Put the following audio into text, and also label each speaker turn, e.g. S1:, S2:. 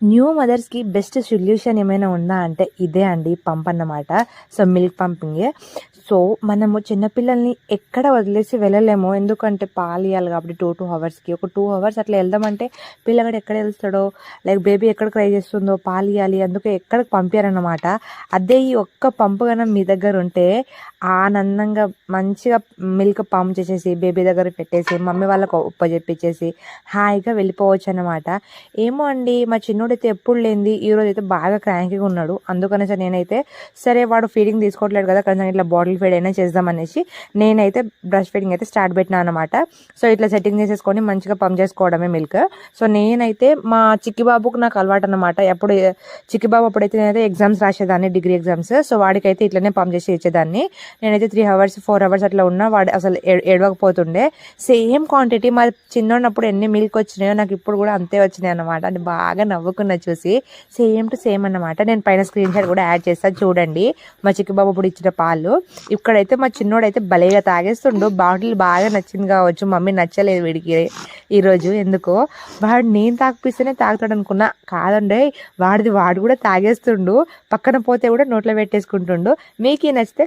S1: New మదర్స్‌కి best solution ఏమైనా ఉందా అంటే ఇదే అండి పంప్ అన్నమాట. So, milk పంపింగే. సో, మనము చిన్న పిల్లల్ని ఎక్కడ వదిలేసి వెళ్ళలేము. ఎందుకంటే పాలియ్యాలి కాబట్టి 2 అవర్స్‌కి. ఒక 2 అవర్స్ అట్లా వెళ్దామంటే పిల్లగాడు ఎక్కడ ఏడుస్తాడో, లైక్ బేబీ ఎక్కడ క్రై చేస్తుందో పాలియ్యాలి. అందుకే ఎక్కడికి పంపియరన్నమాట. అదే ఈ ఒక్క పంపు గనం మీ దగ్గర ఉంటే ఆనందంగా మంచిగా మిల్క్ పంప్ చేసేసి బేబీ దగ్గర పెట్టేసి మమ్మీ వాళ్ళకి ఒప్పజెప్పించేసి హాయిగా వెళ్ళిపోవచ్చన్నమాట. ఏమో అండి మా చిన్నోడైతే ఎప్పుడు లేనిది ఈరోజైతే బాగా క్రాంకీగా ఉన్నాడు. అందుకనేసి నేనైతే సరే వాడు ఫీడింగ్ తీసుకోవట్లేదు కదా, కనీసం ఇట్లా బాటిల్ ఫీడ్ అయినా చేద్దామనేసి నేనైతే బ్రష్ ఫీడింగ్ అయితే స్టార్ట్ పెట్టినా అనమాట. సో ఇట్లా సెట్టింగ్ చేసేసుకొని మంచిగా పంప్ చేసుకోవడమే మిల్క్. సో నేనైతే మా చిక్కి బాబుకు నాకు అలవాటు అనమాట. ఎప్పుడు చిక్కి బాబు అప్పుడైతే నేనైతే ఎగ్జామ్స్ రాసేదాన్ని, డిగ్రీ ఎగ్జామ్స్. సో వాడికైతే ఇట్లనే పంప్ చేసి ఇచ్చేదాన్ని. నేనైతే 3 అవర్స్ 4 అవర్స్ అట్లా ఉన్నా వాడు అసలు ఏడవకపోతుండే. సేమ్ క్వాంటిటీ మా చిన్నప్పుడు ఎన్ని మిల్క్ వచ్చినాయో నాకు ఇప్పుడు కూడా అంతే వచ్చినాయి అనమాట. అంటే బాగా నవ్వుకున్నా చూసి. సేమ్ టు సేమ్ అన్నమాట. నేను పైన స్క్రీన్ షాట్ కూడా యాడ్ చేస్తాను చూడండి. మా చిక్కి బాబు ఇప్పుడు ఇచ్చిన పాలు. ఇక్కడైతే మా చిన్నోడైతే భలేగా తాగేస్తుండు. బాటిల్ బాగా నచ్చింది కావచ్చు, మమ్మీ నచ్చలేదు వీడికి ఈరోజు ఎందుకో. వాడు నేను తాగిపిస్తేనే తాగుతాడు అనుకున్నా, కాదండి వాడు కూడా తాగేస్తుండు. పక్కన పోతే కూడా నోట్లో పెట్టేసుకుంటుండు. మీకు నచ్చితే